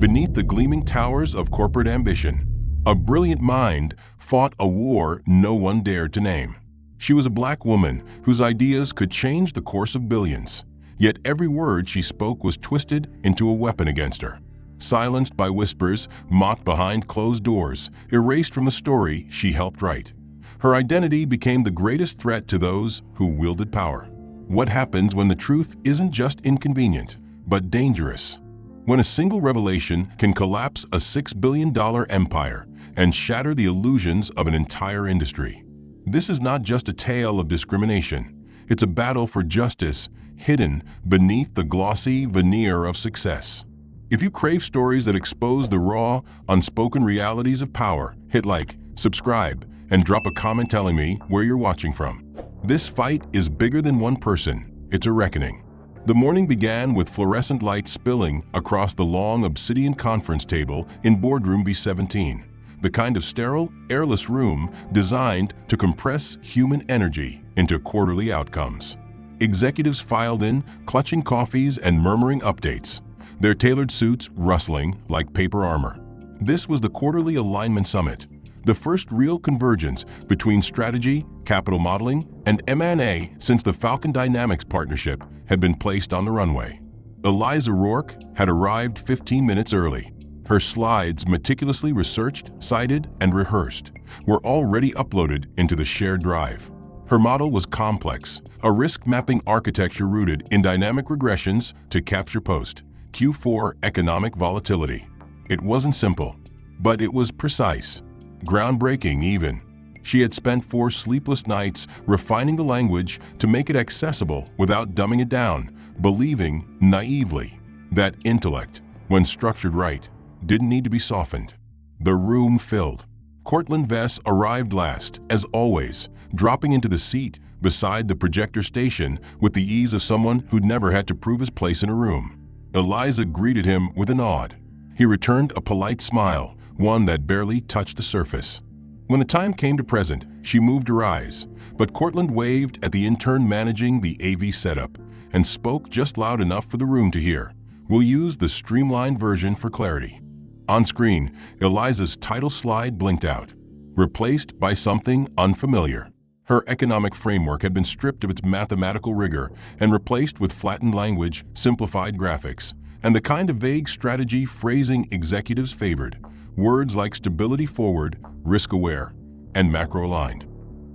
beneath the gleaming towers of corporate ambition, a brilliant mind fought a war no one dared to name. She was a black woman whose ideas could change the course of billions, yet every word she spoke was twisted into a weapon against her. Silenced by whispers, mocked behind closed doors, erased from the story she helped write. Her identity became the greatest threat to those who wielded power. What happens when the truth isn't just inconvenient, but dangerous? When a single revelation can collapse a $6 billion empire and shatter the illusions of an entire industry. This is not just a tale of discrimination. It's a battle for justice hidden beneath the glossy veneer of success. If you crave stories that expose the raw, unspoken realities of power, hit like, subscribe, and drop a comment telling me where you're watching from. This fight is bigger than one person. It's a reckoning. The morning began with fluorescent lights spilling across the long obsidian conference table in boardroom B17, the kind of sterile, airless room designed to compress human energy into quarterly outcomes. Executives filed in, clutching coffees and murmuring updates, their tailored suits rustling like paper armor. This was the quarterly alignment summit, the first real convergence between strategy, capital modeling, and M&A since the Falcon Dynamics partnership had been placed on the runway. Eliza Rourke had arrived 15 minutes early. Her slides, meticulously researched, cited, and rehearsed, were already uploaded into the shared drive. Her model was complex, a risk-mapping architecture rooted in dynamic regressions to capture post-Q4 economic volatility. It wasn't simple, but it was precise, groundbreaking even. She had spent 4 sleepless nights refining the language to make it accessible without dumbing it down, believing naively that intellect, when structured right, didn't need to be softened. The room filled. Cortland Vess arrived last, as always, dropping into the seat beside the projector station with the ease of someone who'd never had to prove his place in a room. Eliza greeted him with a nod. He returned a polite smile, one that barely touched the surface. When the time came to present, she moved her eyes, but Cortland waved at the intern managing the AV setup and spoke just loud enough for the room to hear. We'll use the streamlined version for clarity. On screen, Eliza's title slide blinked out, replaced by something unfamiliar. Her economic framework had been stripped of its mathematical rigor and replaced with flattened language, simplified graphics, and the kind of vague strategy phrasing executives favored, words like stability forward, risk-aware, and macro-aligned.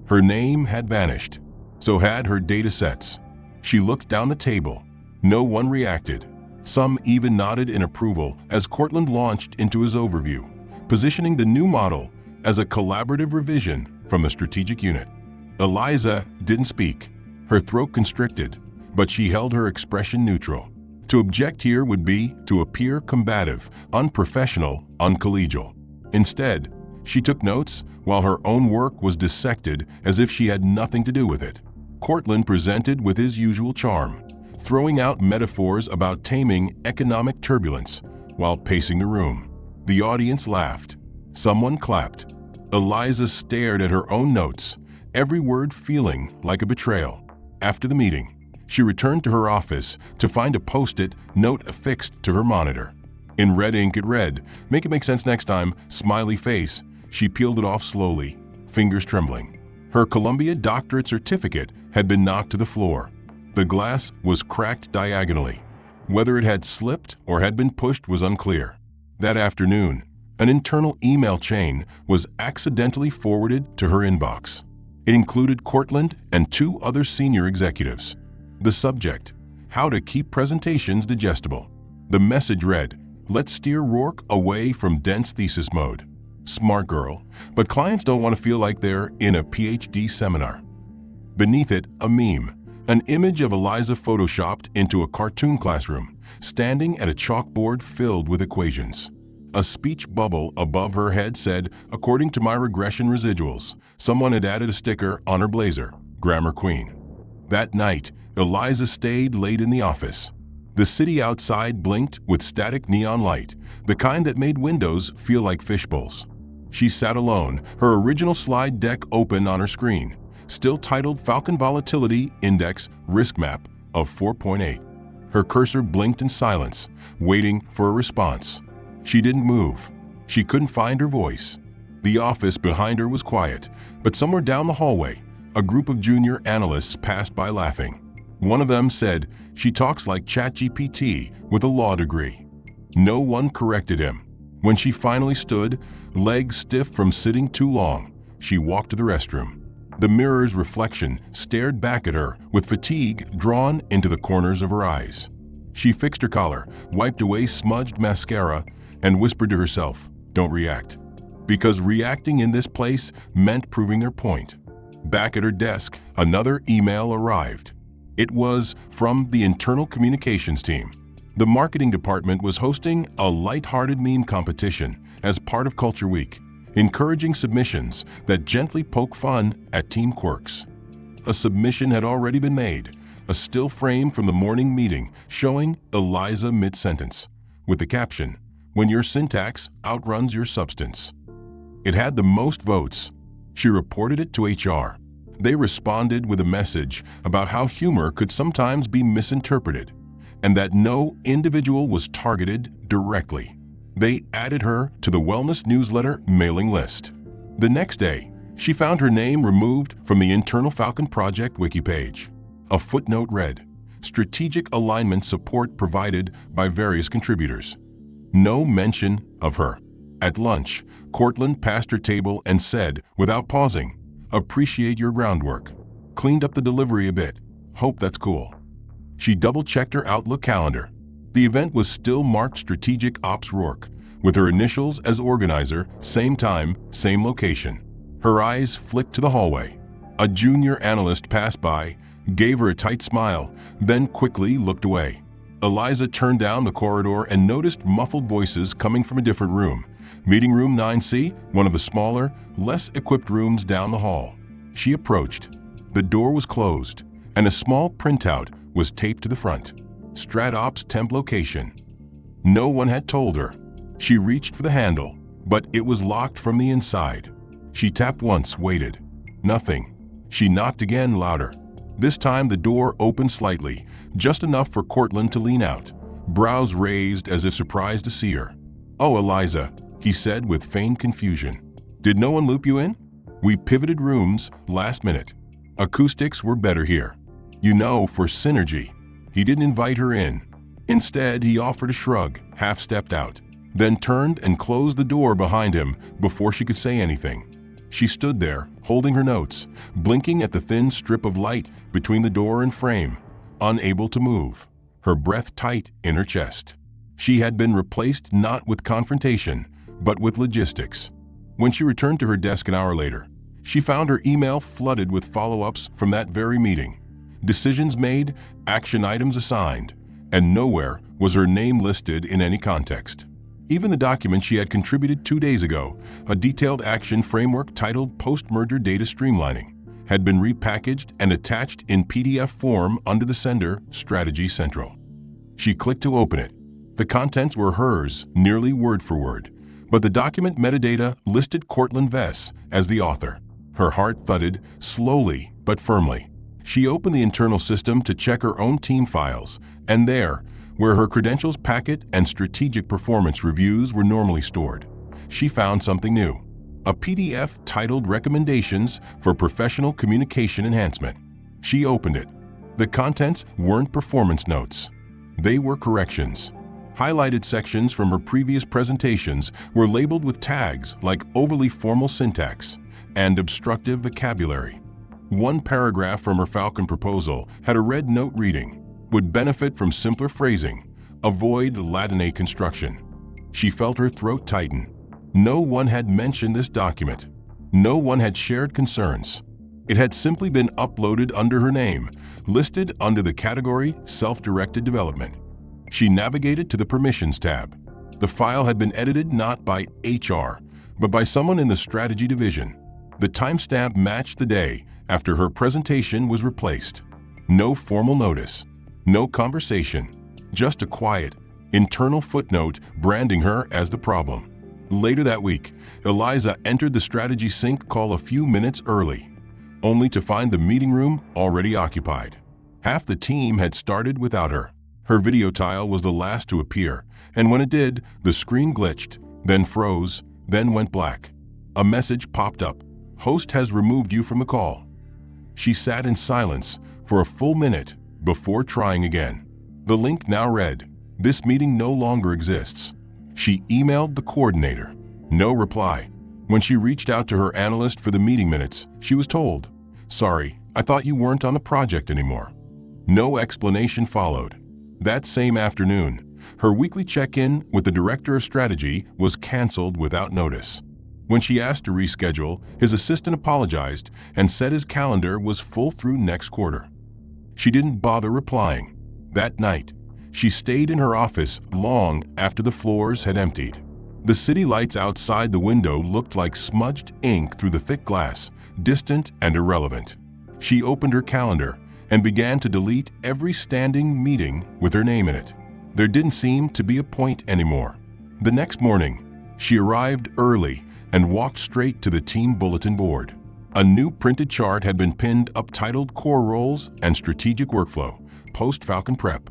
Her name had vanished. So had her data sets. She looked down the table. No one reacted. Some even nodded in approval as Cortland launched into his overview, positioning the new model as a collaborative revision from the strategic unit. Eliza didn't speak, her throat constricted, but she held her expression neutral. To object here would be to appear combative, unprofessional, uncollegial. Instead, she took notes while her own work was dissected as if she had nothing to do with it. Cortland presented with his usual charm, throwing out metaphors about taming economic turbulence while pacing the room. The audience laughed. Someone clapped. Eliza stared at her own notes, every word feeling like a betrayal. After the meeting, she returned to her office to find a post-it note affixed to her monitor. In red ink it read, "Make it make sense next time, smiley face." She peeled it off slowly, fingers trembling. Her Columbia doctorate certificate had been knocked to the floor. The glass was cracked diagonally. Whether it had slipped or had been pushed was unclear. That afternoon, an internal email chain was accidentally forwarded to her inbox. It included Cortland and 2 other senior executives. The subject, how to keep presentations digestible. The message read, "Let's steer Rourke away from dense thesis mode." Smart girl, but clients don't want to feel like they're in a PhD seminar. Beneath it, a meme, an image of Eliza photoshopped into a cartoon classroom, standing at a chalkboard filled with equations. A speech bubble above her head said, "According to my regression residuals," someone had added a sticker on her blazer, "Grammar Queen." That night, Eliza stayed late in the office. The city outside blinked with static neon light, the kind that made windows feel like fishbowls. She sat alone, her original slide deck open on her screen, still titled Falcon Volatility Index Risk Map of 4.8. Her cursor blinked in silence, waiting for a response. She didn't move. She couldn't find her voice. The office behind her was quiet, but somewhere down the hallway, a group of junior analysts passed by laughing. One of them said, "She talks like ChatGPT with a law degree." No one corrected him. When she finally stood, legs stiff from sitting too long, she walked to the restroom. The mirror's reflection stared back at her with fatigue drawn into the corners of her eyes. She fixed her collar, wiped away smudged mascara, and whispered to herself, "Don't react." Because reacting in this place meant proving their point. Back at her desk, another email arrived. It was from the internal communications team. The marketing department was hosting a light-hearted meme competition as part of Culture Week, encouraging submissions that gently poke fun at team quirks. A submission had already been made, a still frame from the morning meeting showing Eliza mid-sentence, with the caption, "When your syntax outruns your substance." It had the most votes. She reported it to HR. They responded with a message about how humor could sometimes be misinterpreted and that no individual was targeted directly. They added her to the wellness newsletter mailing list. The next day, she found her name removed from the internal Falcon Project wiki page. A footnote read, "Strategic alignment support provided by various contributors." No mention of her. At lunch, Cortland passed her table and said, without pausing, "Appreciate your groundwork. Cleaned up the delivery a bit. Hope that's cool." She double-checked her Outlook calendar. The event was still marked Strategic Ops Rourke, with her initials as organizer, same time, same location. Her eyes flicked to the hallway. A junior analyst passed by, gave her a tight smile, then quickly looked away. Eliza turned down the corridor and noticed muffled voices coming from a different room. Meeting room 9C, one of the smaller, less equipped rooms down the hall. She approached. The door was closed, and a small printout was taped to the front. StratOps temp location. No one had told her. She reached for the handle, but it was locked from the inside. She tapped once, waited. Nothing. She knocked again, louder. This time the door opened slightly, just enough for Cortland to lean out, brows raised as if surprised to see her. "Oh, Eliza," he said with feigned confusion. "Did no one loop you in? We pivoted rooms last minute. Acoustics were better here. You know, for synergy." He didn't invite her in. Instead, he offered a shrug, half-stepped out, then turned and closed the door behind him before she could say anything. She stood there, holding her notes, blinking at the thin strip of light between the door and frame, unable to move, her breath tight in her chest. She had been replaced not with confrontation, but with logistics. When she returned to her desk an hour later, she found her email flooded with follow-ups from that very meeting. Decisions made, action items assigned, and nowhere was her name listed in any context. Even the document she had contributed 2 days ago, a detailed action framework titled Post-Merger Data Streamlining, had been repackaged and attached in PDF form under the sender, Strategy Central. She clicked to open it. The contents were hers, nearly word for word, but the document metadata listed Cortland Vess as the author. Her heart thudded, slowly but firmly. She opened the internal system to check her own team files, and there, where her credentials packet and strategic performance reviews were normally stored, she found something new. A PDF titled Recommendations for Professional Communication Enhancement. She opened it. The contents weren't performance notes. They were corrections. Highlighted sections from her previous presentations were labeled with tags like overly formal syntax and obstructive vocabulary. One paragraph from her Falcon proposal had a red note reading, "Would benefit from simpler phrasing. Avoid Latinate construction." She felt her throat tighten. No one had mentioned this document. No one had shared concerns. It had simply been uploaded under her name, listed under the category Self-Directed Development. She navigated to the Permissions tab. The file had been edited not by HR, but by someone in the Strategy Division. The timestamp matched the day after her presentation was replaced. No formal notice, no conversation, just a quiet, internal footnote branding her as the problem. Later that week, Eliza entered the Strategy Sync call a few minutes early, only to find the meeting room already occupied. Half the team had started without her. Her video tile was the last to appear, and when it did, the screen glitched, then froze, then went black. A message popped up. "Host has removed you from the call." She sat in silence for a full minute before trying again. The link now read, "This meeting no longer exists." She emailed the coordinator. No reply. When she reached out to her analyst for the meeting minutes, she was told, "Sorry, I thought you weren't on the project anymore." No explanation followed. That same afternoon, her weekly check-in with the director of strategy was canceled without notice. When she asked to reschedule, his assistant apologized and said his calendar was full through next quarter. She didn't bother replying. That night, she stayed in her office long after the floors had emptied. The city lights outside the window looked like smudged ink through the thick glass, distant and irrelevant. She opened her calendar and began to delete every standing meeting with her name in it. There didn't seem to be a point anymore. The next morning, she arrived early and walked straight to the team bulletin board. A new printed chart had been pinned up titled Core Roles and Strategic Workflow, Post-Falcon Prep.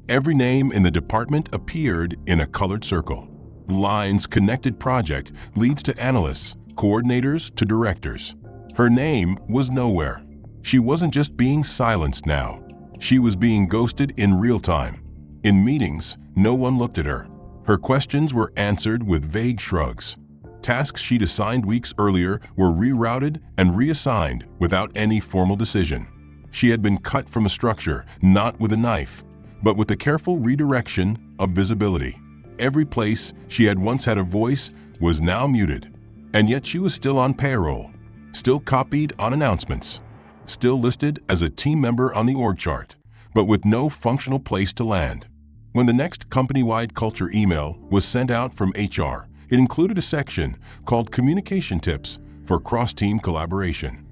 Every name in the department appeared in a colored circle. Lines connected project leads to analysts, coordinators to directors. Her name was nowhere. She wasn't just being silenced now. She was being ghosted in real time. In meetings, no one looked at her. Her questions were answered with vague shrugs. Tasks she'd assigned weeks earlier were rerouted and reassigned without any formal decision. She had been cut from a structure, not with a knife, but with the careful redirection of visibility. Every place she had once had a voice was now muted, and yet she was still on payroll, still copied on announcements, still listed as a team member on the org chart, but with no functional place to land. When the next company-wide culture email was sent out from HR, it included a section called Communication Tips for Cross-Team Collaboration.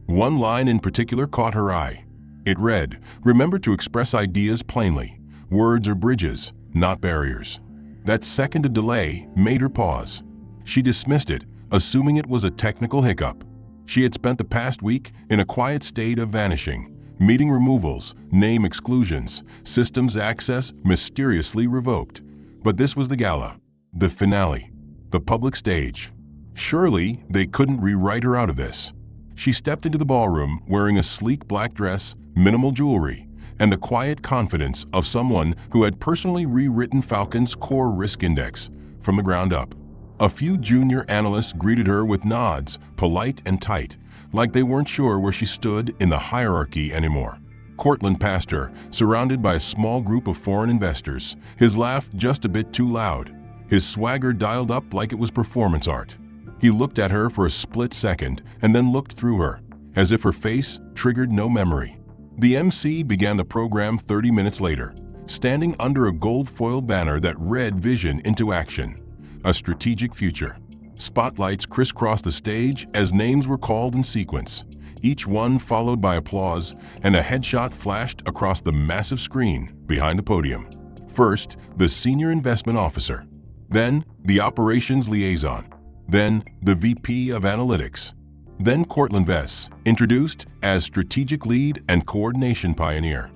One line in particular caught her eye. It read, "Remember to express ideas plainly. Words are bridges, not barriers." That second of delay made her pause. She dismissed it, assuming it was a technical hiccup. She had spent the past week in a quiet state of vanishing. Meeting removals, name exclusions, systems access mysteriously revoked. But this was the gala, the finale, the public stage. Surely they couldn't rewrite her out of this. She stepped into the ballroom wearing a sleek black dress, minimal jewelry, and the quiet confidence of someone who had personally rewritten Falcon's core risk index from the ground up. A few junior analysts greeted her with nods, polite and tight, like they weren't sure where she stood in the hierarchy anymore. Cortland passed her, surrounded by a small group of foreign investors, his laugh just a bit too loud, his swagger dialed up like it was performance art. He looked at her for a split second and then looked through her, as if her face triggered no memory. The MC began the program 30 minutes later, standing under a gold-foiled banner that read Vision into Action, a strategic future. Spotlights crisscrossed the stage as names were called in sequence, each one followed by applause, and a headshot flashed across the massive screen behind the podium. First, the senior investment officer, then the operations liaison, then the VP of analytics, then Cortland Vess, introduced as strategic lead and coordination pioneer.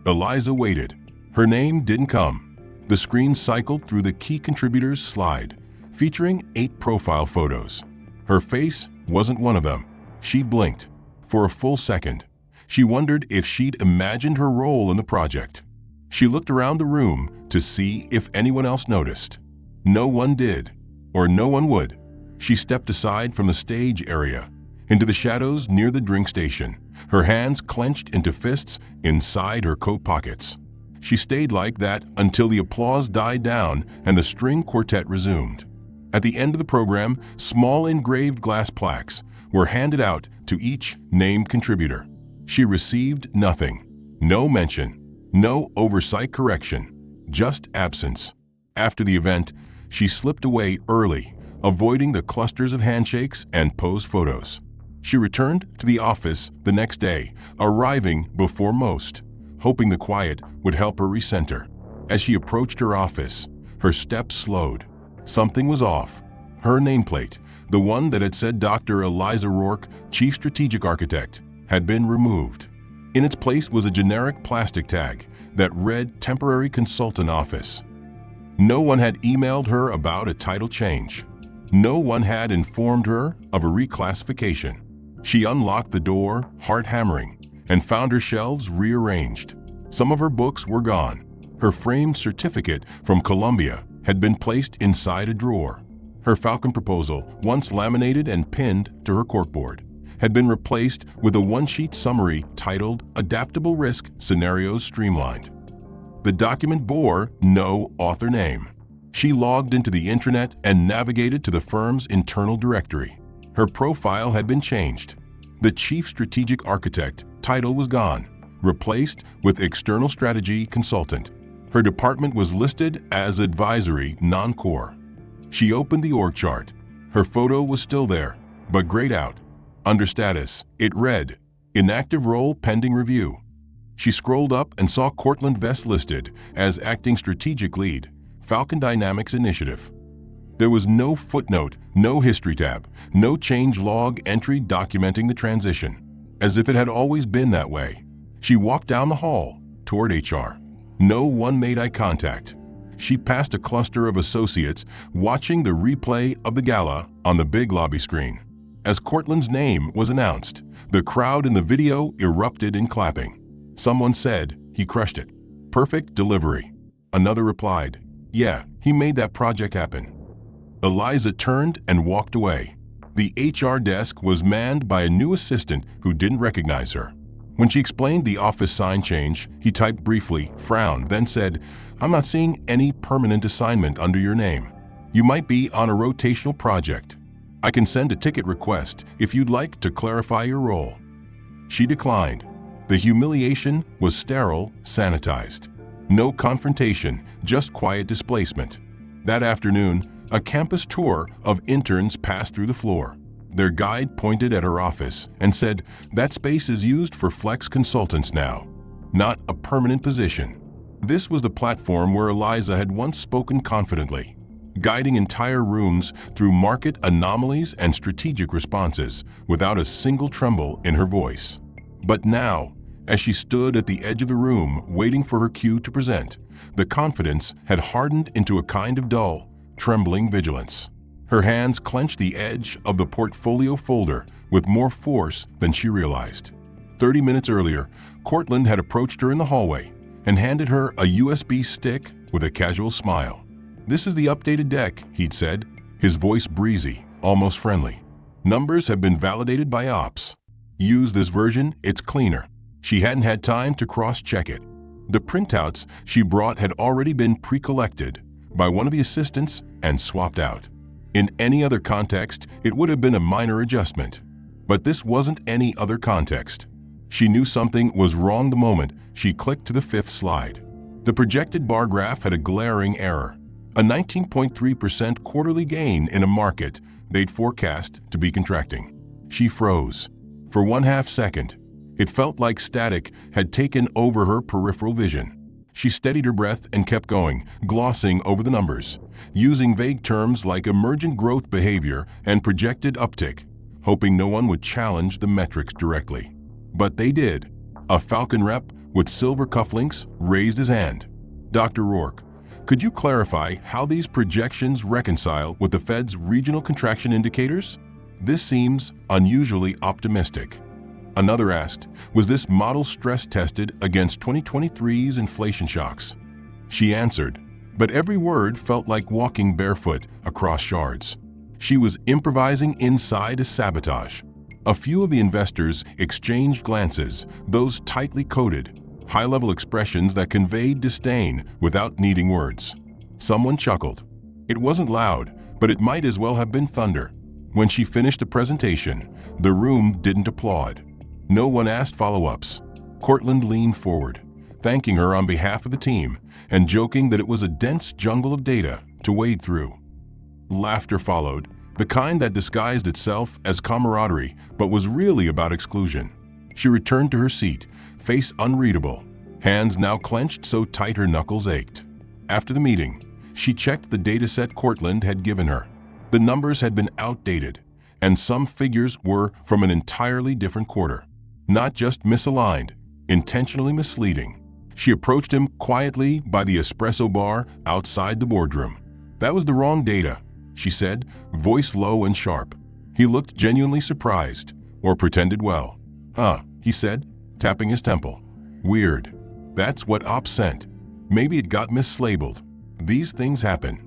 Eliza waited. Her name didn't come. The screen cycled through the key contributors slide, featuring 8 profile photos. Her face wasn't one of them. She blinked. For a full second, she wondered if she'd imagined her role in the project. She looked around the room to see if anyone else noticed. No one did, or no one would. She stepped aside from the stage area, into the shadows near the drink station, her hands clenched into fists inside her coat pockets. She stayed like that until the applause died down and the string quartet resumed. At the end of the program, small engraved glass plaques were handed out to each named contributor. She received nothing. No mention, no oversight correction, just absence. After the event, she slipped away early, avoiding the clusters of handshakes and posed photos. She returned to the office the next day, arriving before most, hoping the quiet would help her recenter. As she approached her office, her steps slowed. Something was off. Her nameplate, the one that had said Dr. Eliza Rourke, Chief Strategic Architect, had been removed. In its place was a generic plastic tag, that read Temporary Consultant Office. No one had emailed her about a title change. No one had informed her of a reclassification. She unlocked the door, heart hammering, and found her shelves rearranged. Some of her books were gone. Her framed certificate from Columbia had been placed inside a drawer. Her Falcon proposal, once laminated and pinned to her corkboard, had been replaced with a one-sheet summary titled Adaptable Risk Scenarios Streamlined. The document bore no author name. She logged into the intranet and navigated to the firm's internal directory. Her profile had been changed. The Chief Strategic Architect title was gone, replaced with External Strategy Consultant. Her department was listed as Advisory Non-Core. She opened the org chart. Her photo was still there, but grayed out. Under status, it read, Inactive Role Pending Review. She scrolled up and saw Cortland Vest listed as Acting Strategic Lead, Falcon Dynamics Initiative. There was no footnote, no history tab, no change log entry documenting the transition, as if it had always been that way. She walked down the hall toward HR. No one made eye contact. She passed a cluster of associates watching the replay of the gala on the big lobby screen. As Cortland's name was announced, the crowd in the video erupted in clapping. Someone said, "He crushed it. Perfect delivery." Another replied, "Yeah, he made that project happen." Eliza turned and walked away. The HR desk was manned by a new assistant who didn't recognize her. When she explained the office sign change, he typed briefly, frowned, then said, "I'm not seeing any permanent assignment under your name. You might be on a rotational project. I can send a ticket request if you'd like to clarify your role." She declined. The humiliation was sterile, sanitized. No confrontation, just quiet displacement. That afternoon, a campus tour of interns passed through the floor. Their guide pointed at her office and said, "That space is used for flex consultants now, not a permanent position." This was the platform where Eliza had once spoken confidently, guiding entire rooms through market anomalies and strategic responses without a single tremble in her voice. But now, as she stood at the edge of the room waiting for her cue to present, the confidence had hardened into a kind of dull, trembling vigilance. Her hands clenched the edge of the portfolio folder with more force than she realized. 30 minutes earlier, Cortland had approached her in the hallway and handed her a USB stick with a casual smile. "This is the updated deck," he'd said, his voice breezy, almost friendly. "Numbers have been validated by ops. Use this version, it's cleaner." She hadn't had time to cross-check it. The printouts she brought had already been pre-collected by one of the assistants and swapped out. In any other context, it would have been a minor adjustment. But this wasn't any other context. She knew something was wrong the moment she clicked to the fifth slide. The projected bar graph had a glaring error, a 19.3% quarterly gain in a market they'd forecast to be contracting. She froze. For 1/2 second, it felt like static had taken over her peripheral vision. She steadied her breath and kept going, glossing over the numbers, using vague terms like emergent growth behavior and projected uptick, hoping no one would challenge the metrics directly. But they did. A Falcon rep with silver cufflinks raised his hand. "Dr. Rourke, could you clarify how these projections reconcile with the Fed's regional contraction indicators? This seems unusually optimistic." Another asked, "Was this model stress-tested against 2023's inflation shocks?" She answered, but every word felt like walking barefoot across shards. She was improvising inside a sabotage. A few of the investors exchanged glances, those tightly coded, high-level expressions that conveyed disdain without needing words. Someone chuckled. It wasn't loud, but it might as well have been thunder. When she finished the presentation, the room didn't applaud. No one asked follow-ups. Cortland leaned forward, thanking her on behalf of the team and joking that it was a dense jungle of data to wade through. Laughter followed, the kind that disguised itself as camaraderie but was really about exclusion. She returned to her seat, face unreadable, hands now clenched so tight her knuckles ached. After the meeting, she checked the dataset Cortland had given her. The numbers had been outdated, and some figures were from an entirely different quarter. Not just misaligned, intentionally misleading. She approached him quietly by the espresso bar outside the boardroom. "That was the wrong data," she said, voice low and sharp. He looked genuinely surprised, or pretended well. "Huh," he said, tapping his temple. "Weird. That's what Ops sent. Maybe it got mislabeled. These things happen."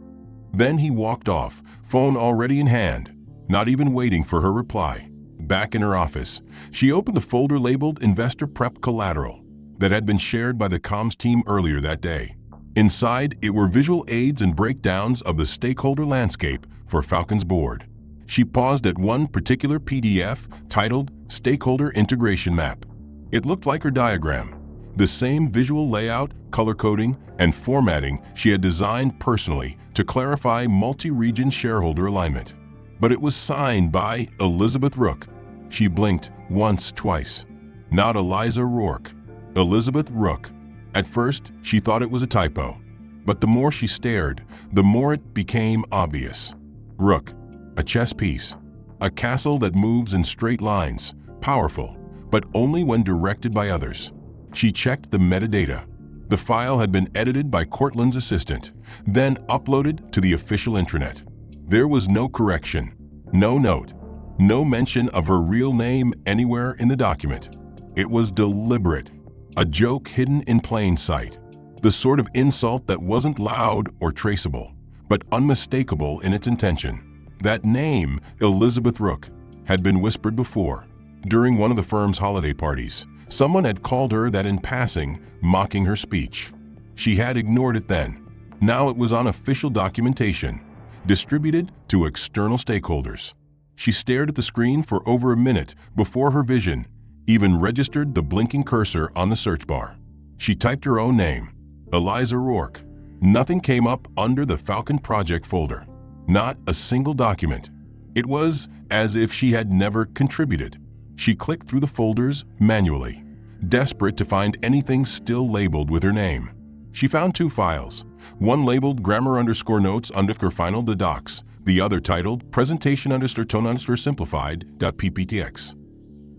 Then he walked off, phone already in hand, not even waiting for her reply. Back in her office, she opened the folder labeled Investor Prep Collateral that had been shared by the comms team earlier that day. Inside, it were visual aids and breakdowns of the stakeholder landscape for Falcon's board. She paused at one particular PDF titled Stakeholder Integration Map. It looked like her diagram, the same visual layout, color coding, and formatting she had designed personally to clarify multi-region shareholder alignment. But it was signed by Elizabeth Rook. She blinked once, twice. Not Eliza Rourke. Elizabeth Rook. At first, she thought it was a typo. But the more she stared, the more it became obvious. Rook. A chess piece. A castle that moves in straight lines. Powerful, but only when directed by others. She checked the metadata. The file had been edited by Cortland's assistant, then uploaded to the official intranet. There was no correction, no note, no mention of her real name anywhere in the document. It was deliberate, a joke hidden in plain sight, the sort of insult that wasn't loud or traceable, but unmistakable in its intention. That name, Elizabeth Rook, had been whispered before. During one of the firm's holiday parties, someone had called her that in passing, mocking her speech. She had ignored it then. Now it was on official documentation, distributed to external stakeholders. She stared at the screen for over a minute before her vision even registered the blinking cursor on the search bar. She typed her own name, Eliza Rourke. Nothing came up under the Falcon Project folder. Not a single document. It was as if she had never contributed. She clicked through the folders manually, desperate to find anything still labeled with her name. She found two files, one labeled grammar_notes _ final docs, the other titled presentation _ simplified.pptx.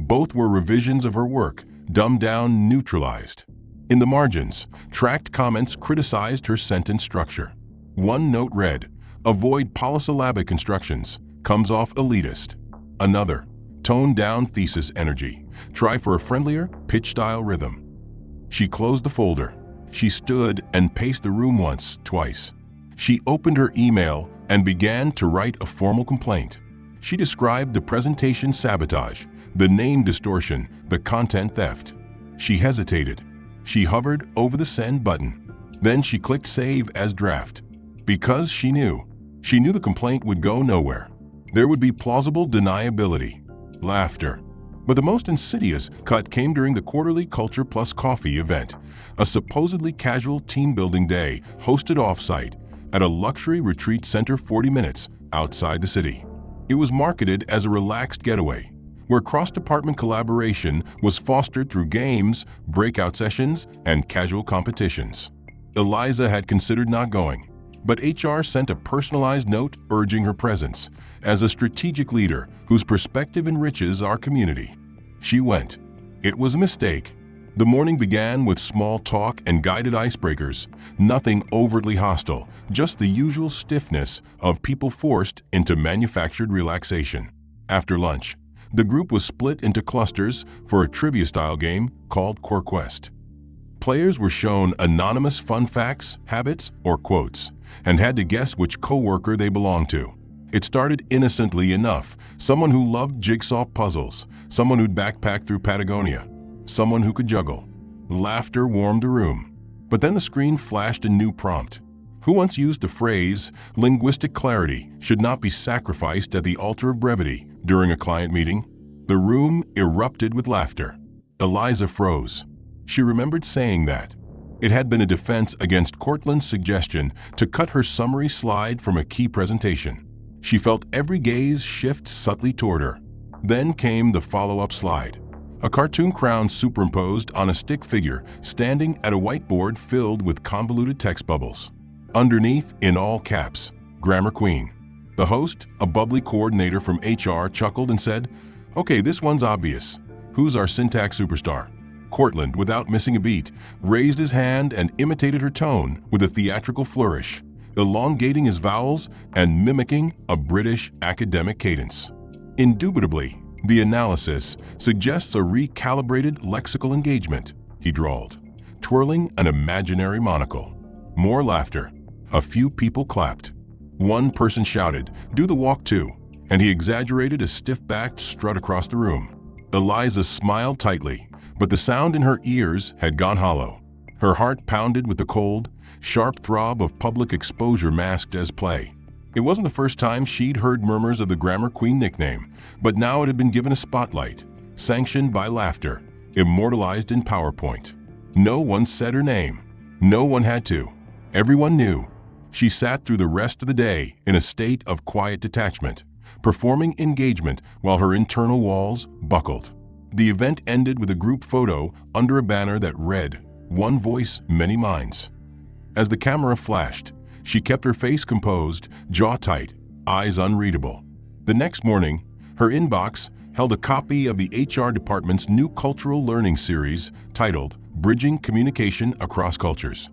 Both were revisions of her work, dumbed down, neutralized. In the margins, tracked comments criticized her sentence structure. One note read, "Avoid polysyllabic constructions, comes off elitist." Another, "Tone down thesis energy, try for a friendlier, pitch-style rhythm." She closed the folder. She stood and paced the room once, twice. She opened her email and began to write a formal complaint. She described the presentation sabotage, the name distortion, the content theft. She hesitated. She hovered over the send button. Then she clicked save as draft. Because she knew the complaint would go nowhere. There would be plausible deniability, laughter. But the most insidious cut came during the quarterly Culture Plus Coffee event, a supposedly casual team-building day hosted off-site at a luxury retreat center 40 minutes outside the city. It was marketed as a relaxed getaway, where cross-department collaboration was fostered through games, breakout sessions, and casual competitions. Eliza had considered not going, but HR sent a personalized note urging her presence as a strategic leader whose perspective enriches our community. She went. It was a mistake. The morning began with small talk and guided icebreakers, nothing overtly hostile, just the usual stiffness of people forced into manufactured relaxation. After lunch, the group was split into clusters for a trivia-style game called Core Quest. Players were shown anonymous fun facts, habits, or quotes, and had to guess which coworker they belonged to. It started innocently enough, someone who loved jigsaw puzzles, someone who'd backpacked through Patagonia, someone who could juggle. Laughter warmed the room. But then the screen flashed a new prompt. Who once used the phrase, linguistic clarity should not be sacrificed at the altar of brevity during a client meeting? The room erupted with laughter. Eliza froze. She remembered saying that. It had been a defense against Cortland's suggestion to cut her summary slide from a key presentation. She felt every gaze shift subtly toward her. Then came the follow-up slide. A cartoon crown superimposed on a stick figure standing at a whiteboard filled with convoluted text bubbles. Underneath, in all caps, Grammar Queen. The host, a bubbly coordinator from HR, chuckled and said, "Okay, this one's obvious. Who's our syntax superstar?" Cortland, without missing a beat, raised his hand and imitated her tone with a theatrical flourish, elongating his vowels and mimicking a British academic cadence. Indubitably, the analysis suggests a recalibrated lexical engagement, he drawled, twirling an imaginary monocle. More laughter. A few people clapped. One person shouted, "Do the walk too," and he exaggerated a stiff-backed strut across the room. Eliza smiled tightly, but the sound in her ears had gone hollow. Her heart pounded with the cold, sharp throb of public exposure masked as play. It wasn't the first time she'd heard murmurs of the Grammar Queen nickname, but now it had been given a spotlight, sanctioned by laughter, immortalized in PowerPoint. No one said her name. No one had to. Everyone knew. She sat through the rest of the day in a state of quiet detachment, performing engagement while her internal walls buckled. The event ended with a group photo under a banner that read, "One voice, many minds." As the camera flashed, she kept her face composed, jaw tight, eyes unreadable. The next morning, her inbox held a copy of the HR department's new cultural learning series titled Bridging Communication Across Cultures.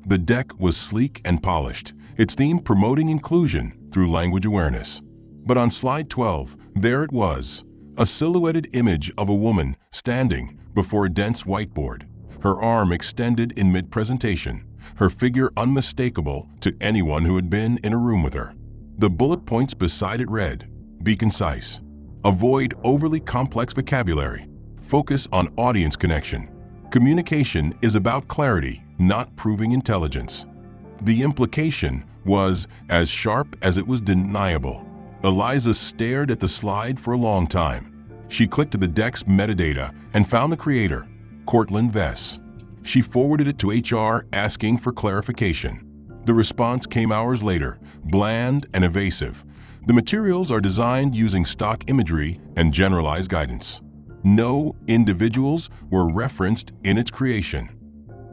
The deck was sleek and polished, its theme promoting inclusion through language awareness. But on slide 12, there it was, a silhouetted image of a woman standing before a dense whiteboard, her arm extended in mid-presentation, her figure unmistakable to anyone who had been in a room with her. The bullet points beside it read, "Be concise. Avoid overly complex vocabulary. Focus on audience connection. Communication is about clarity, not proving intelligence." The implication was as sharp as it was deniable. Eliza stared at the slide for a long time. She clicked to the deck's metadata and found the creator, Cortland Vess. She forwarded it to HR asking for clarification. The response came hours later, bland and evasive. The materials are designed using stock imagery and generalized guidance. No individuals were referenced in its creation.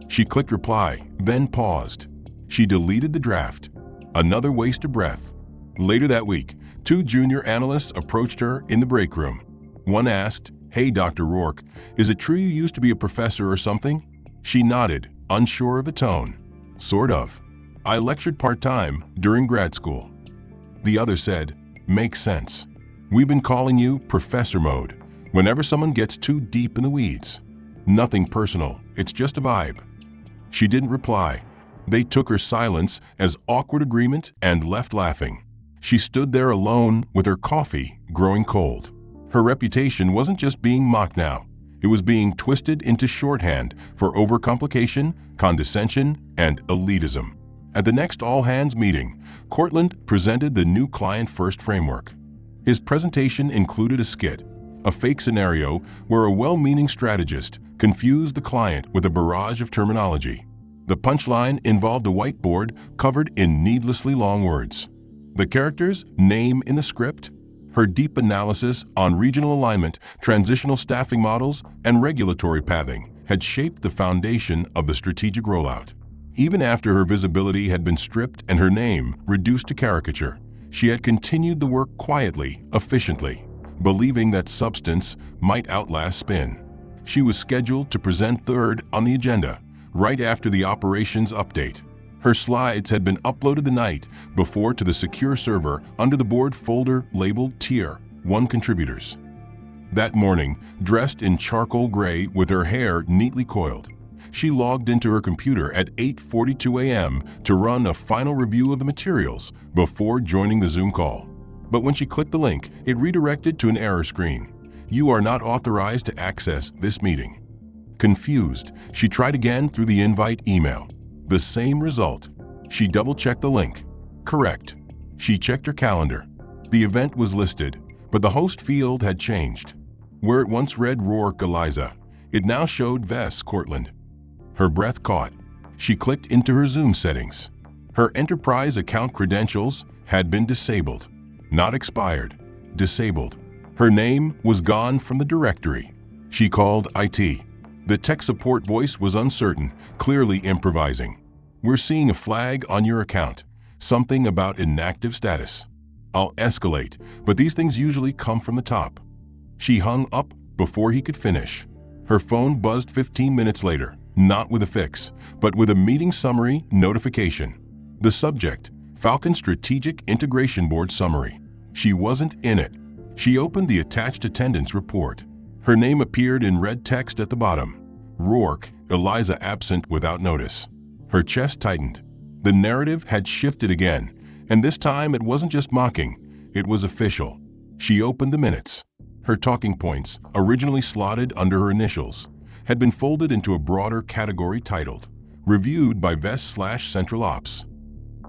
She clicked reply, then paused. She deleted the draft. Another waste of breath. Later that week, 2 junior analysts approached her in the break room. One asked, "Hey, Dr. Rourke, is it true you used to be a professor or something?" She nodded, unsure of the tone. "Sort of. I lectured part-time during grad school." The other said, "Makes sense. We've been calling you Professor Mode whenever someone gets too deep in the weeds. Nothing personal, it's just a vibe." She didn't reply. They took her silence as awkward agreement and left laughing. She stood there alone with her coffee growing cold. Her reputation wasn't just being mocked now. It was being twisted into shorthand for overcomplication, condescension, and elitism. At the next all-hands meeting, Cortland presented the new client-first framework. His presentation included a skit, a fake scenario where a well-meaning strategist confused the client with a barrage of terminology. The punchline involved a whiteboard covered in needlessly long words. The character's name in the script, her deep analysis on regional alignment, transitional staffing models, and regulatory pathing had shaped the foundation of the strategic rollout. Even after her visibility had been stripped and her name reduced to caricature, she had continued the work quietly, efficiently, believing that substance might outlast spin. She was scheduled to present third on the agenda, right after the operations update. Her slides had been uploaded the night before to the secure server under the board folder labeled Tier 1 Contributors. That morning, dressed in charcoal gray with her hair neatly coiled, she logged into her computer at 8:42 a.m. to run a final review of the materials before joining the Zoom call. But when she clicked the link, it redirected to an error screen. "You are not authorized to access this meeting." Confused, she tried again through the invite email. The same result. She double-checked the link. Correct. She checked her calendar. The event was listed, but the host field had changed. Where it once read Rourke Eliza, it now showed Vess Cortland. Her breath caught. She clicked into her Zoom settings. Her enterprise account credentials had been disabled. Not expired. Disabled. Her name was gone from the directory. She called IT. The tech support voice was uncertain, clearly improvising. "We're seeing a flag on your account. Something about inactive status. I'll escalate, but these things usually come from the top." She hung up before he could finish. Her phone buzzed 15 minutes later, not with a fix, but with a meeting summary notification. The subject, Falcon Strategic Integration Board Summary. She wasn't in it. She opened the attached attendance report. Her name appeared in red text at the bottom. Rourke, Eliza absent without notice. Her chest tightened. The narrative had shifted again, and this time it wasn't just mocking, it was official. She opened the minutes. Her talking points, originally slotted under her initials, had been folded into a broader category titled, Reviewed by Vest/Central Ops.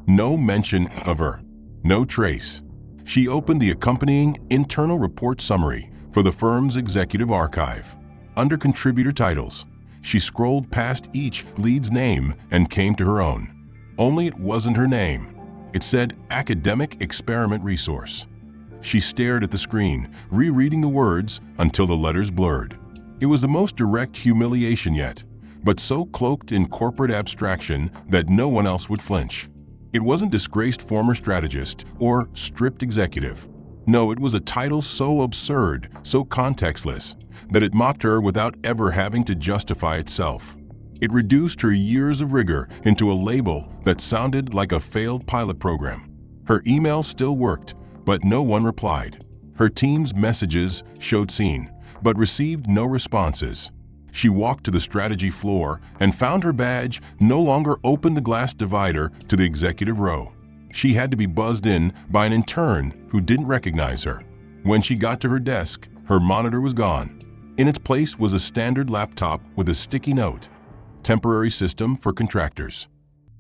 No mention of her. No trace. She opened the accompanying internal report summary for the firm's executive archive. Under contributor titles, she scrolled past each lead's name and came to her own. Only it wasn't her name. It said Academic Experiment Resource. She stared at the screen, rereading the words until the letters blurred. It was the most direct humiliation yet, but so cloaked in corporate abstraction that no one else would flinch. It wasn't disgraced former strategist or stripped executive. No, it was a title so absurd, so contextless, that it mocked her without ever having to justify itself. It reduced her years of rigor into a label that sounded like a failed pilot program. Her email still worked, but no one replied. Her team's messages showed seen, but received no responses. She walked to the strategy floor and found her badge no longer opened the glass divider to the executive row. She had to be buzzed in by an intern who didn't recognize her. When she got to her desk, her monitor was gone. In its place was a standard laptop with a sticky note. Temporary system for contractors.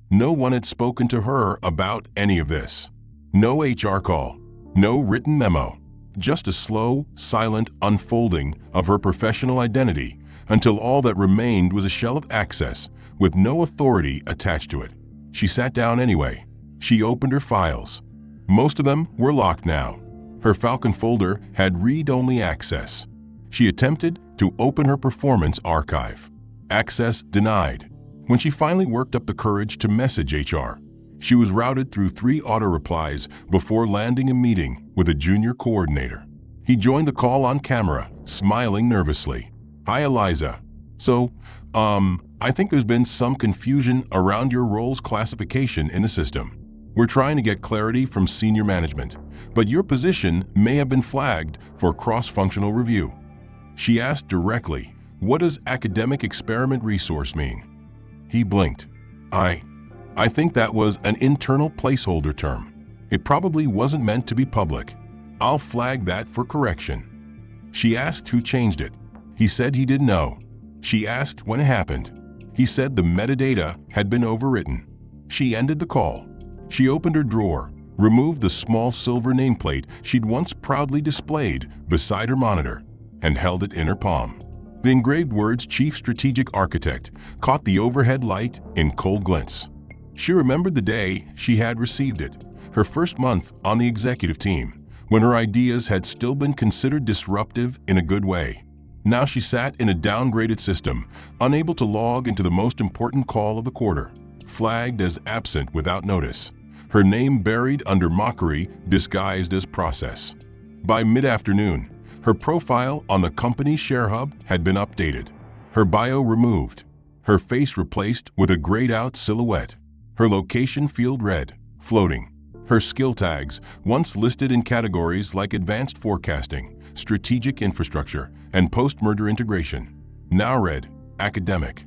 No one had spoken to her about any of this. No HR call. No written memo. Just a slow, silent unfolding of her professional identity until all that remained was a shell of access with no authority attached to it. She sat down anyway. She opened her files. Most of them were locked now. Her Falcon folder had read-only access. She attempted to open her performance archive. Access denied. When she finally worked up the courage to message HR, she was routed through 3 auto-replies before landing a meeting with a junior coordinator. He joined the call on camera, smiling nervously. "Hi, Eliza. So, I think there's been some confusion around your role's classification in the system. We're trying to get clarity from senior management, but your position may have been flagged for cross-functional review." She asked directly, "What does academic experiment resource mean?" He blinked. I think that was an internal placeholder term. It probably wasn't meant to be public. I'll flag that for correction." She asked who changed it. He said he didn't know. She asked when it happened. He said the metadata had been overwritten. She ended the call. She opened her drawer, removed the small silver nameplate she'd once proudly displayed beside her monitor, and held it in her palm. The engraved words Chief Strategic Architect caught the overhead light in cold glints. She remembered the day she had received it, her first month on the executive team, when her ideas had still been considered disruptive in a good way. Now she sat in a downgraded system, unable to log into the most important call of the quarter, flagged as absent without notice, her name buried under mockery disguised as process. By mid-afternoon, her profile on the company's share hub had been updated, her bio removed, her face replaced with a grayed-out silhouette, her location field red, floating. Her skill tags, once listed in categories like advanced forecasting, strategic infrastructure, and post-merger integration, now read academic.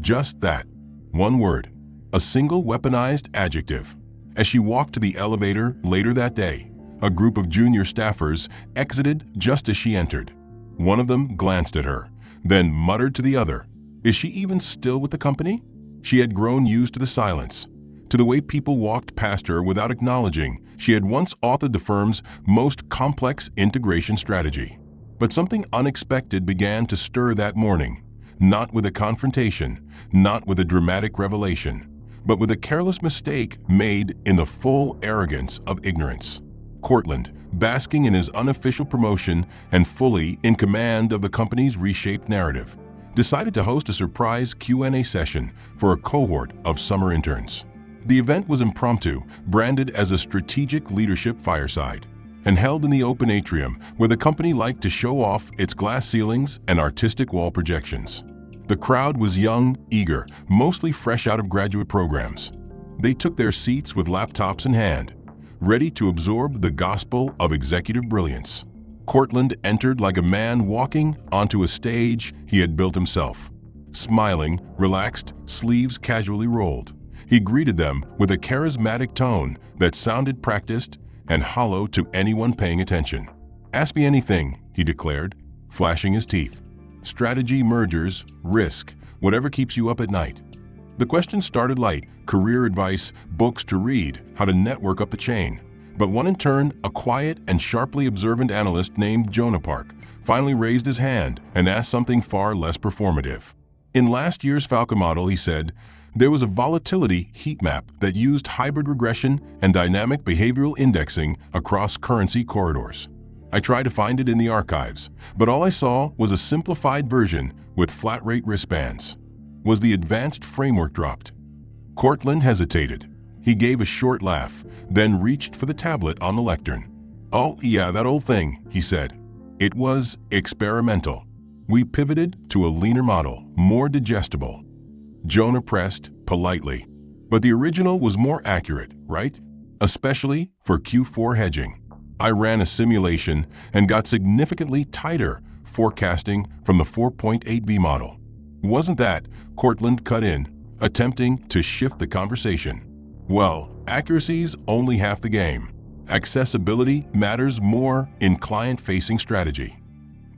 Just that. One word. A single weaponized adjective. As she walked to the elevator later that day, a group of junior staffers exited just as she entered. One of them glanced at her, then muttered to the other, "Is she even still with the company?" She had grown used to the silence, to the way people walked past her without acknowledging she had once authored the firm's most complex integration strategy. But something unexpected began to stir that morning, not with a confrontation, not with a dramatic revelation, but with a careless mistake made in the full arrogance of ignorance. Cortland, basking in his unofficial promotion and fully in command of the company's reshaped narrative, decided to host a surprise Q&A session for a cohort of summer interns. The event was impromptu, branded as a strategic leadership fireside. and held in the open atrium where the company liked to show off its glass ceilings and artistic wall projections. The crowd was young, eager, mostly fresh out of graduate programs. They took their seats with laptops in hand, ready to absorb the gospel of executive brilliance. Cortland entered like a man walking onto a stage he had built himself. Smiling, relaxed, sleeves casually rolled. He greeted them with a charismatic tone that sounded practiced and hollow to anyone paying attention. "Ask me anything," he declared, flashing his teeth. "Strategy, mergers, risk, whatever keeps you up at night." The questions started light: career advice, books to read, how to network up the chain. But one in turn, a quiet and sharply observant analyst named Jonah Park, finally raised his hand and asked something far less performative. In last year's Falcon model, he said, there was a volatility heat map that used hybrid regression and dynamic behavioral indexing across currency corridors. I tried to find it in the archives, but all I saw was a simplified version with flat-rate wristbands. Was the advanced framework dropped? Cortland hesitated. He gave a short laugh, then reached for the tablet on the lectern. "Oh, yeah, that old thing," he said. "It was experimental. We pivoted to a leaner model, more digestible." Jonah pressed politely. "But the original was more accurate, right? Especially for Q4 hedging. I ran a simulation and got significantly tighter forecasting from the 4.8B model." "Wasn't that?" Cortland cut in, attempting to shift the conversation. "Well, accuracy's only half the game. Accessibility matters more in client-facing strategy."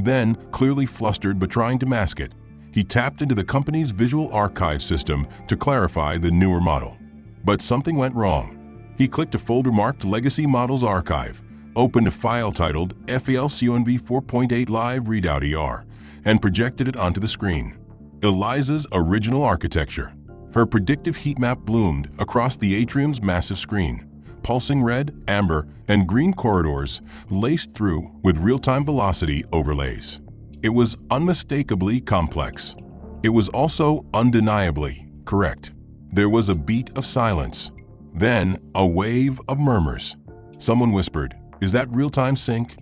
Then, clearly flustered but trying to mask it, he tapped into the company's visual archive system to clarify the newer model. But something went wrong. He clicked a folder marked Legacy Models Archive, opened a file titled FELCONV 4.8 Live Readout ER, and projected it onto the screen. Eliza's original architecture. Her predictive heat map bloomed across the atrium's massive screen, pulsing red, amber, and green corridors laced through with real-time velocity overlays. It was unmistakably complex. It was also undeniably correct. There was a beat of silence, then a wave of murmurs. Someone whispered, "Is that real-time sync?"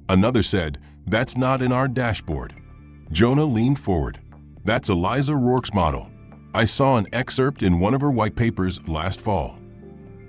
Another said, "That's not in our dashboard." Jonah leaned forward. "That's Eliza Rourke's model. I saw an excerpt in one of her white papers last fall."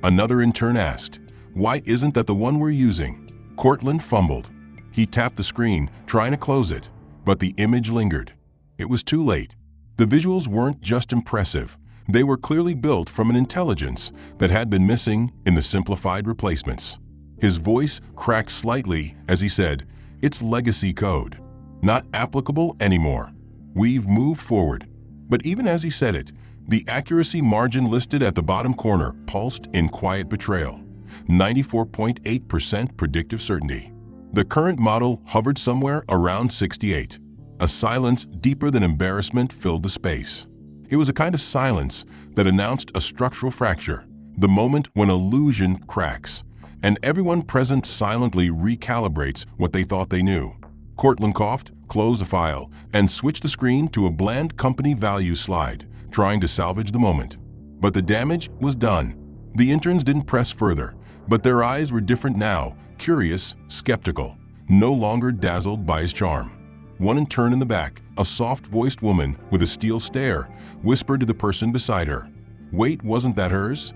Another intern asked, "Why isn't that the one we're using?" Cortland fumbled. He tapped the screen, trying to close it, but the image lingered. It was too late. The visuals weren't just impressive. They were clearly built from an intelligence that had been missing in the simplified replacements. His voice cracked slightly as he said, "It's legacy code. Not applicable anymore. We've moved forward." But even as he said it, the accuracy margin listed at the bottom corner pulsed in quiet betrayal. 94.8% predictive certainty. The current model hovered somewhere around 68. A silence deeper than embarrassment filled the space. It was a kind of silence that announced a structural fracture, the moment when illusion cracks, and everyone present silently recalibrates what they thought they knew. Cortland coughed, closed the file, and switched the screen to a bland company value slide, trying to salvage the moment. But the damage was done. The interns didn't press further, but their eyes were different now, curious, skeptical, no longer dazzled by his charm. One intern in the back, a soft-voiced woman with a steel stare, whispered to the person beside her, "Wait, wasn't that hers?"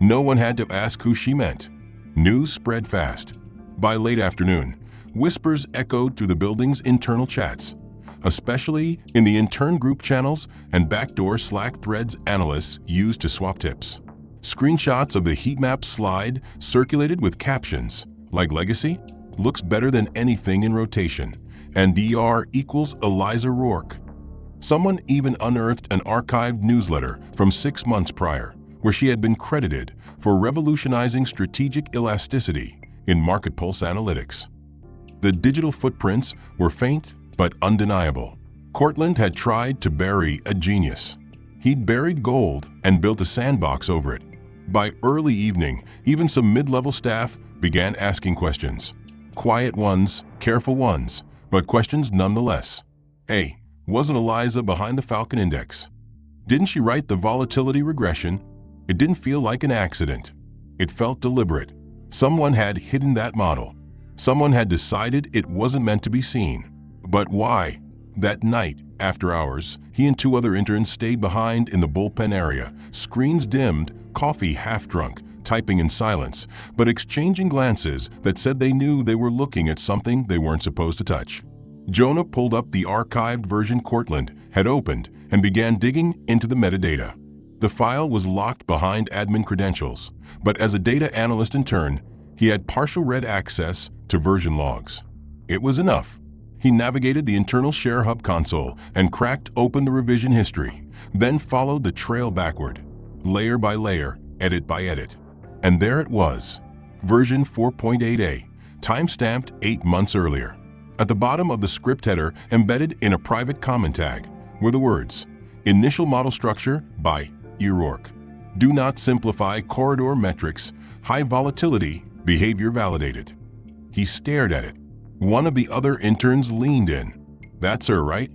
No one had to ask who she meant. News spread fast. By late afternoon, whispers echoed through the building's internal chats, especially in the intern group channels and backdoor Slack threads analysts used to swap tips. Screenshots of the heat map slide circulated with captions like "Legacy looks better than anything in rotation," and "DR equals Eliza Rourke." Someone even unearthed an archived newsletter from 6 months prior, where she had been credited for revolutionizing strategic elasticity in market pulse analytics. The digital footprints were faint but undeniable. Cortland had tried to bury a genius. He'd buried gold and built a sandbox over it. By early evening, even some mid-level staff began asking questions. Quiet ones, careful ones, but questions nonetheless. Hey, wasn't Eliza behind the Falcon Index? Didn't she write the volatility regression? It didn't feel like an accident. It felt deliberate. Someone had hidden that model. Someone had decided it wasn't meant to be seen. But why? That night, after hours, he and two other interns stayed behind in the bullpen area, screens dimmed, coffee half-drunk, typing in silence, but exchanging glances that said they knew they were looking at something they weren't supposed to touch. Jonah pulled up the archived version Cortland had opened and began digging into the metadata. The file was locked behind admin credentials, but as a data analyst in turn, he had partial read access to version logs. It was enough. He navigated the internal Share Hub console and cracked open the revision history, then followed the trail backward, layer by layer, edit by edit. And there it was, version 4.8a, time-stamped 8 months earlier. At the bottom of the script header, embedded in a private comment tag, were the words, "Initial model structure by O'Rourke. Do not simplify corridor metrics, high volatility, behavior validated." He stared at it. One of the other interns leaned in. "That's her, right?"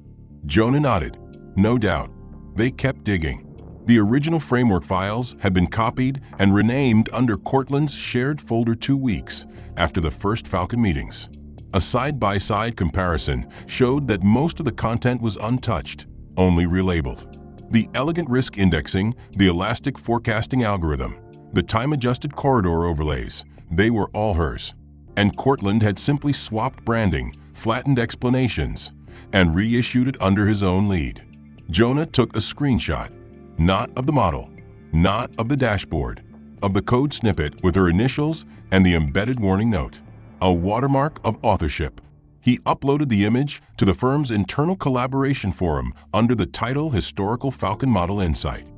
Jonah nodded. "No doubt." They kept digging. The original framework files had been copied and renamed under Cortland's shared folder 2 weeks after the first Falcon meetings. A side-by-side comparison showed that most of the content was untouched, only relabeled. The elegant risk indexing, the elastic forecasting algorithm, the time-adjusted corridor overlays, they were all hers. And Cortland had simply swapped branding, flattened explanations, and reissued it under his own lead. Jonah took a screenshot, not of the model, not of the dashboard, of the code snippet with her initials and the embedded warning note, a watermark of authorship. He uploaded the image to the firm's internal collaboration forum under the title Historical Falcon Model Insight.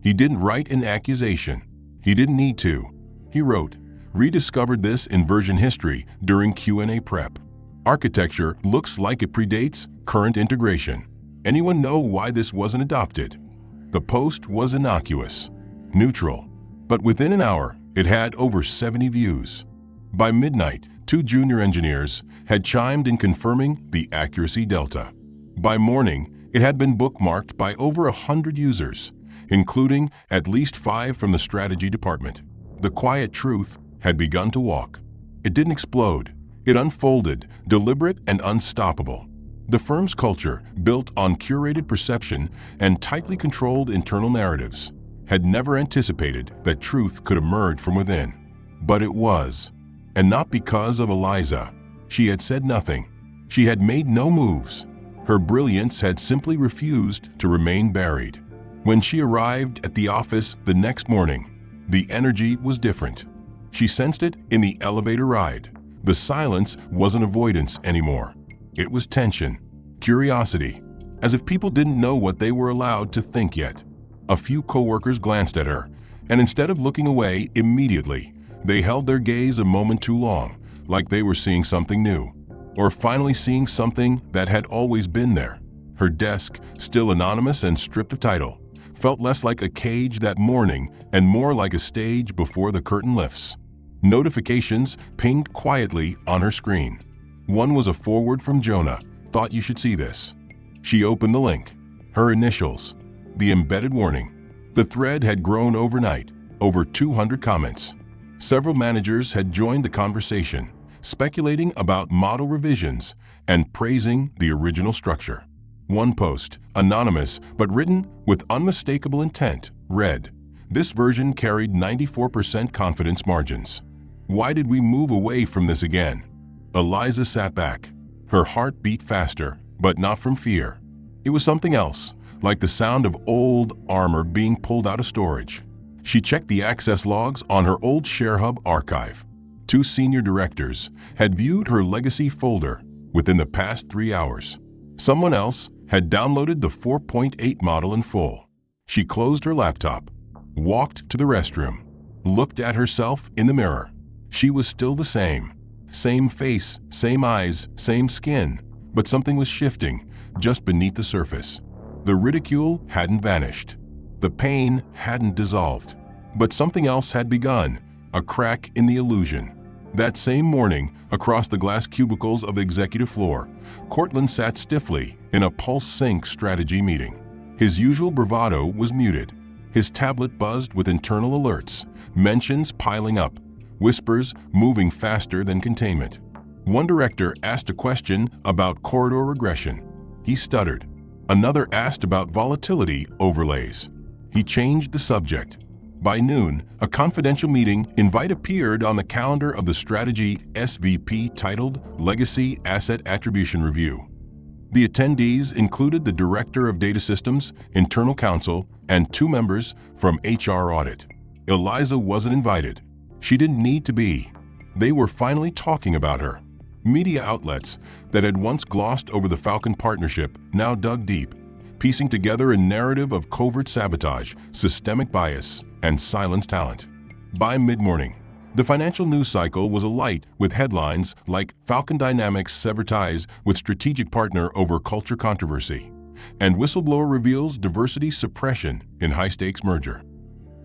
He didn't write an accusation. He didn't need to. He wrote, "Rediscovered this in version history during Q&A prep. Architecture looks like it predates current integration. Anyone know why this wasn't adopted?" The post was innocuous, neutral, but within an hour, it had over 70 views. By midnight, 2 junior engineers had chimed in confirming the accuracy delta. By morning, it had been bookmarked by over 100 users, including at least 5 from the strategy department. The quiet truth had begun to walk. It didn't explode. It unfolded, deliberate and unstoppable. The firm's culture, built on curated perception and tightly controlled internal narratives, had never anticipated that truth could emerge from within. But it was. And not because of Eliza. She had said nothing. She had made no moves. Her brilliance had simply refused to remain buried. When she arrived at the office the next morning, the energy was different. She sensed it in the elevator ride. The silence wasn't avoidance anymore. It was tension, curiosity, as if people didn't know what they were allowed to think yet. A few coworkers glanced at her, and instead of looking away immediately, they held their gaze a moment too long, like they were seeing something new, or finally seeing something that had always been there. Her desk, still anonymous and stripped of title, felt less like a cage that morning and more like a stage before the curtain lifts. Notifications pinged quietly on her screen. One was a forward from Jonah. "Thought you should see this." She opened the link. Her initials. The embedded warning. The thread had grown overnight, over 200 comments. Several managers had joined the conversation, speculating about model revisions and praising the original structure. One post, anonymous but written with unmistakable intent, read, "This version carried 94% confidence margins. Why did we move away from this again?" Eliza sat back. Her heart beat faster, but not from fear. It was something else, like the sound of old armor being pulled out of storage. She checked the access logs on her old ShareHub archive. 2 senior directors had viewed her legacy folder within the past 3 hours. Someone else had downloaded the 4.8 model in full. She closed her laptop, walked to the restroom, looked at herself in the mirror. She was still the same. Same face, same eyes, same skin, but something was shifting just beneath the surface. The ridicule hadn't vanished. The pain hadn't dissolved. But something else had begun, a crack in the illusion. That same morning, across the glass cubicles of the executive floor, Cortland sat stiffly in a pulse sync strategy meeting. His usual bravado was muted. His tablet buzzed with internal alerts, mentions piling up, whispers moving faster than containment. One director asked a question about corridor regression. He stuttered. Another asked about volatility overlays. He changed the subject. By noon, a confidential meeting invite appeared on the calendar of the strategy SVP titled Legacy Asset Attribution Review. The attendees included the Director of Data Systems, Internal Counsel, and 2 members from HR Audit. Eliza wasn't invited. She didn't need to be. They were finally talking about her. Media outlets that had once glossed over the Falcon partnership now dug deep, piecing together a narrative of covert sabotage, systemic bias, and silenced talent. By mid-morning, the financial news cycle was alight with headlines like Falcon Dynamics sever ties with strategic partner over culture controversy, and whistleblower reveals diversity suppression in high-stakes merger.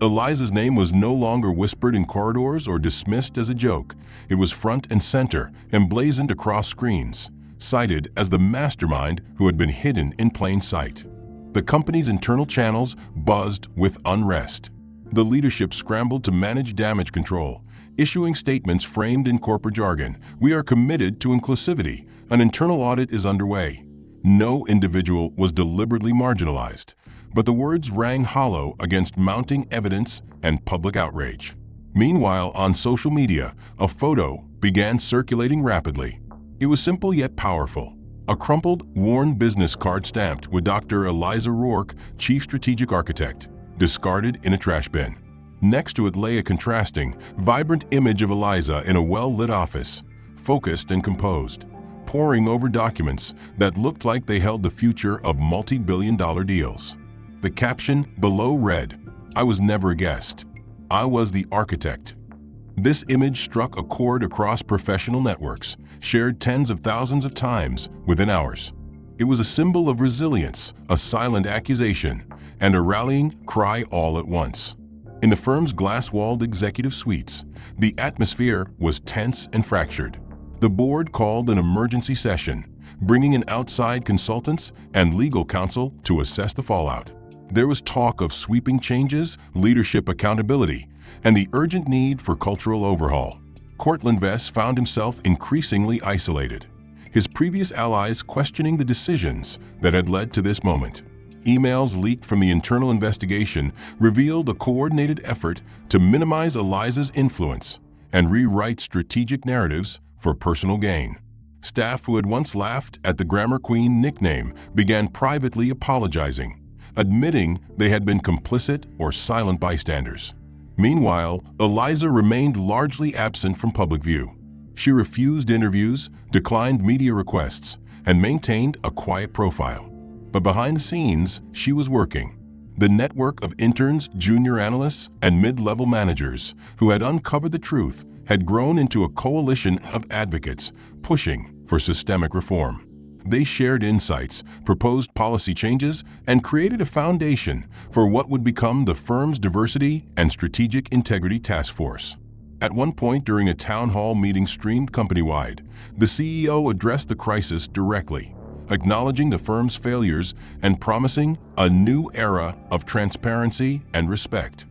Eliza's name was no longer whispered in corridors or dismissed as a joke. It was front and center, emblazoned across screens, cited as the mastermind who had been hidden in plain sight. The company's internal channels buzzed with unrest. The leadership scrambled to manage damage control, issuing statements framed in corporate jargon. "We are committed to inclusivity. An internal audit is underway." No individual was deliberately marginalized, but the words rang hollow against mounting evidence and public outrage. Meanwhile, on social media, a photo began circulating rapidly. It was simple yet powerful. A crumpled, worn business card stamped with Dr. Eliza Rourke, Chief Strategic Architect, discarded in a trash bin. Next to it lay a contrasting, vibrant image of Eliza in a well-lit office, focused and composed, poring over documents that looked like they held the future of multi-billion-dollar deals. The caption below read, "I was never a guest. I was the architect." This image struck a chord across professional networks, shared tens of thousands of times within hours. It was a symbol of resilience, a silent accusation, and a rallying cry all at once. In the firm's glass-walled executive suites, the atmosphere was tense and fractured. The board called an emergency session, bringing in outside consultants and legal counsel to assess the fallout. There was talk of sweeping changes, leadership accountability, and the urgent need for cultural overhaul. Cortland Vess found himself increasingly isolated, his previous allies questioning the decisions that had led to this moment. Emails leaked from the internal investigation revealed a coordinated effort to minimize Eliza's influence and rewrite strategic narratives for personal gain. Staff who had once laughed at the Grammar Queen nickname began privately apologizing, admitting they had been complicit or silent bystanders. Meanwhile, Eliza remained largely absent from public view. She refused interviews, declined media requests, and maintained a quiet profile. But behind the scenes, she was working. The network of interns, junior analysts, and mid-level managers who had uncovered the truth had grown into a coalition of advocates pushing for systemic reform. They shared insights, proposed policy changes, and created a foundation for what would become the firm's Diversity and Strategic Integrity Task Force. At one point during a town hall meeting streamed company-wide, the CEO addressed the crisis directly, acknowledging the firm's failures and promising a new era of transparency and respect.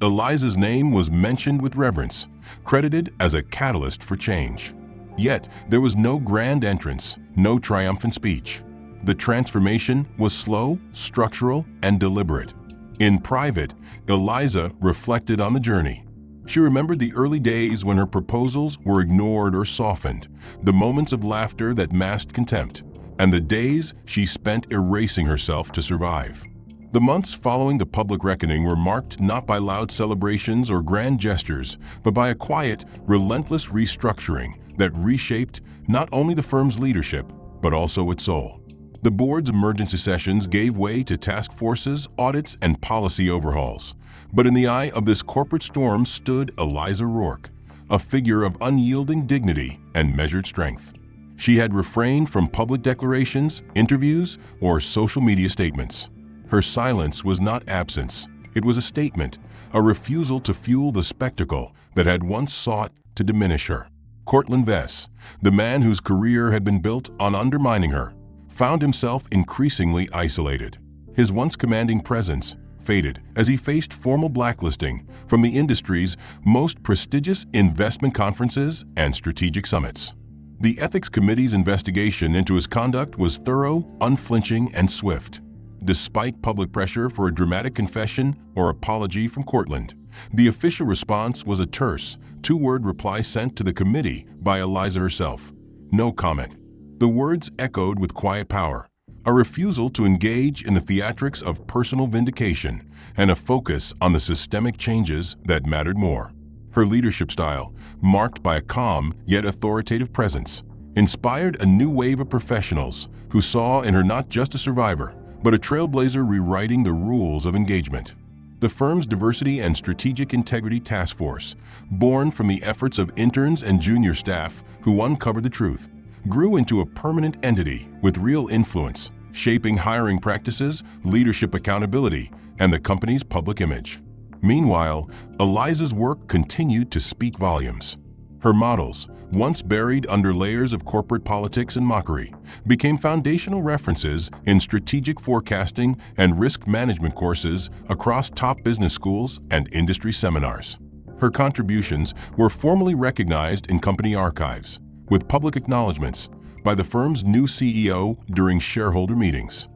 Eliza's name was mentioned with reverence, credited as a catalyst for change. Yet, there was no grand entrance, no triumphant speech. The transformation was slow, structural, and deliberate. In private, Eliza reflected on the journey. She remembered the early days when her proposals were ignored or softened, the moments of laughter that masked contempt, and the days she spent erasing herself to survive. The months following the public reckoning were marked not by loud celebrations or grand gestures, but by a quiet, relentless restructuring that reshaped not only the firm's leadership, but also its soul. The board's emergency sessions gave way to task forces, audits, and policy overhauls. But in the eye of this corporate storm stood Eliza Rourke, a figure of unyielding dignity and measured strength. She had refrained from public declarations, interviews, or social media statements. Her silence was not absence. It was a statement, a refusal to fuel the spectacle that had once sought to diminish her. Cortland Vess, the man whose career had been built on undermining her, found himself increasingly isolated. His once commanding presence faded as he faced formal blacklisting from the industry's most prestigious investment conferences and strategic summits. The Ethics Committee's investigation into his conduct was thorough, unflinching, and swift. Despite public pressure for a dramatic confession or apology from Cortland, the official response was a terse, two-word reply sent to the committee by Eliza herself. No comment. The words echoed with quiet power, a refusal to engage in the theatrics of personal vindication and a focus on the systemic changes that mattered more. Her leadership style, marked by a calm yet authoritative presence, inspired a new wave of professionals who saw in her not just a survivor, but a trailblazer rewriting the rules of engagement. The firm's Diversity and Strategic Integrity Task Force, born from the efforts of interns and junior staff who uncovered the truth, grew into a permanent entity with real influence, shaping hiring practices, leadership accountability, and the company's public image. Meanwhile, Eliza's work continued to speak volumes. Her models, once buried under layers of corporate politics and mockery, became foundational references in strategic forecasting and risk management courses across top business schools and industry seminars. Her contributions were formally recognized in company archives, with public acknowledgments by the firm's new CEO during shareholder meetings.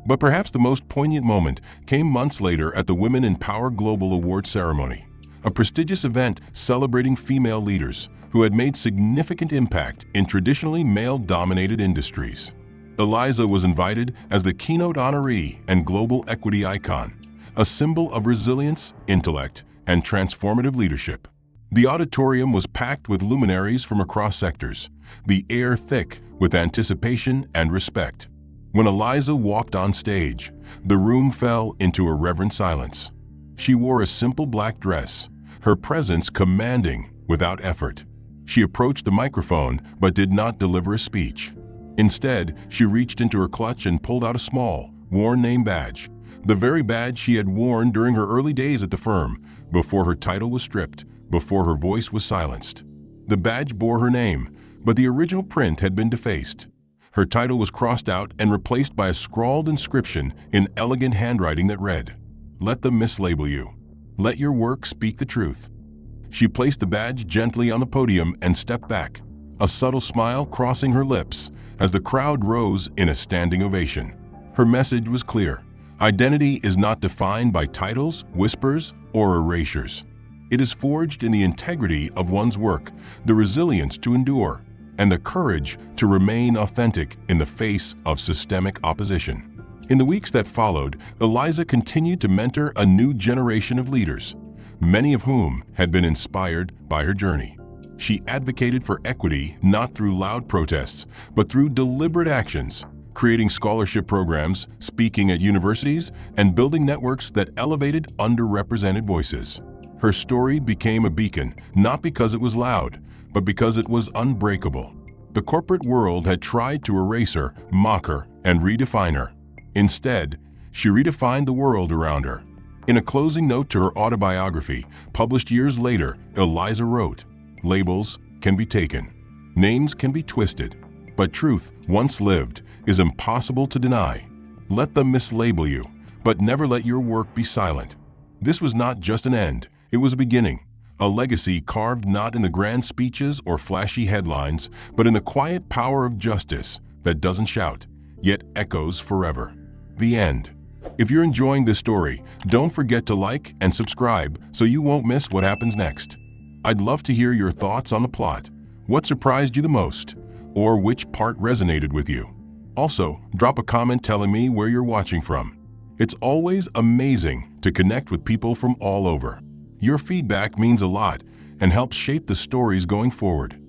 But perhaps the most poignant moment came months later at the Women in Power Global Award ceremony, a prestigious event celebrating female leaders who had made significant impact in traditionally male-dominated industries. Eliza was invited as the keynote honoree and global equity icon, a symbol of resilience, intellect, and transformative leadership. The auditorium was packed with luminaries from across sectors, the air thick with anticipation and respect. When Eliza walked on stage, the room fell into a reverent silence. She wore a simple black dress, her presence commanding without effort. She approached the microphone but did not deliver a speech. Instead, she reached into her clutch and pulled out a small, worn name badge, the very badge she had worn during her early days at the firm, before her title was stripped, before her voice was silenced. The badge bore her name, but the original print had been defaced. Her title was crossed out and replaced by a scrawled inscription in elegant handwriting that read, "Let them mislabel you. Let your work speak the truth." She placed the badge gently on the podium and stepped back, a subtle smile crossing her lips as the crowd rose in a standing ovation. Her message was clear. Identity is not defined by titles, whispers, or erasures. It is forged in the integrity of one's work, the resilience to endure, and the courage to remain authentic in the face of systemic opposition. In the weeks that followed, Eliza continued to mentor a new generation of leaders, many of whom had been inspired by her journey. She advocated for equity not through loud protests, but through deliberate actions, creating scholarship programs, speaking at universities, and building networks that elevated underrepresented voices. Her story became a beacon, not because it was loud, but because it was unbreakable. The corporate world had tried to erase her, mock her, and redefine her. Instead, she redefined the world around her. In a closing note to her autobiography, published years later, Eliza wrote, "Labels can be taken, names can be twisted, but truth, once lived, is impossible to deny. Let them mislabel you, but never let your work be silent." This was not just an end, it was a beginning. A legacy carved not in the grand speeches or flashy headlines, but in the quiet power of justice that doesn't shout, yet echoes forever. The end. If you're enjoying this story, don't forget to like and subscribe so you won't miss what happens next. I'd love to hear your thoughts on the plot. What surprised you the most? Or which part resonated with you? Also, drop a comment telling me where you're watching from. It's always amazing to connect with people from all over. Your feedback means a lot and helps shape the stories going forward.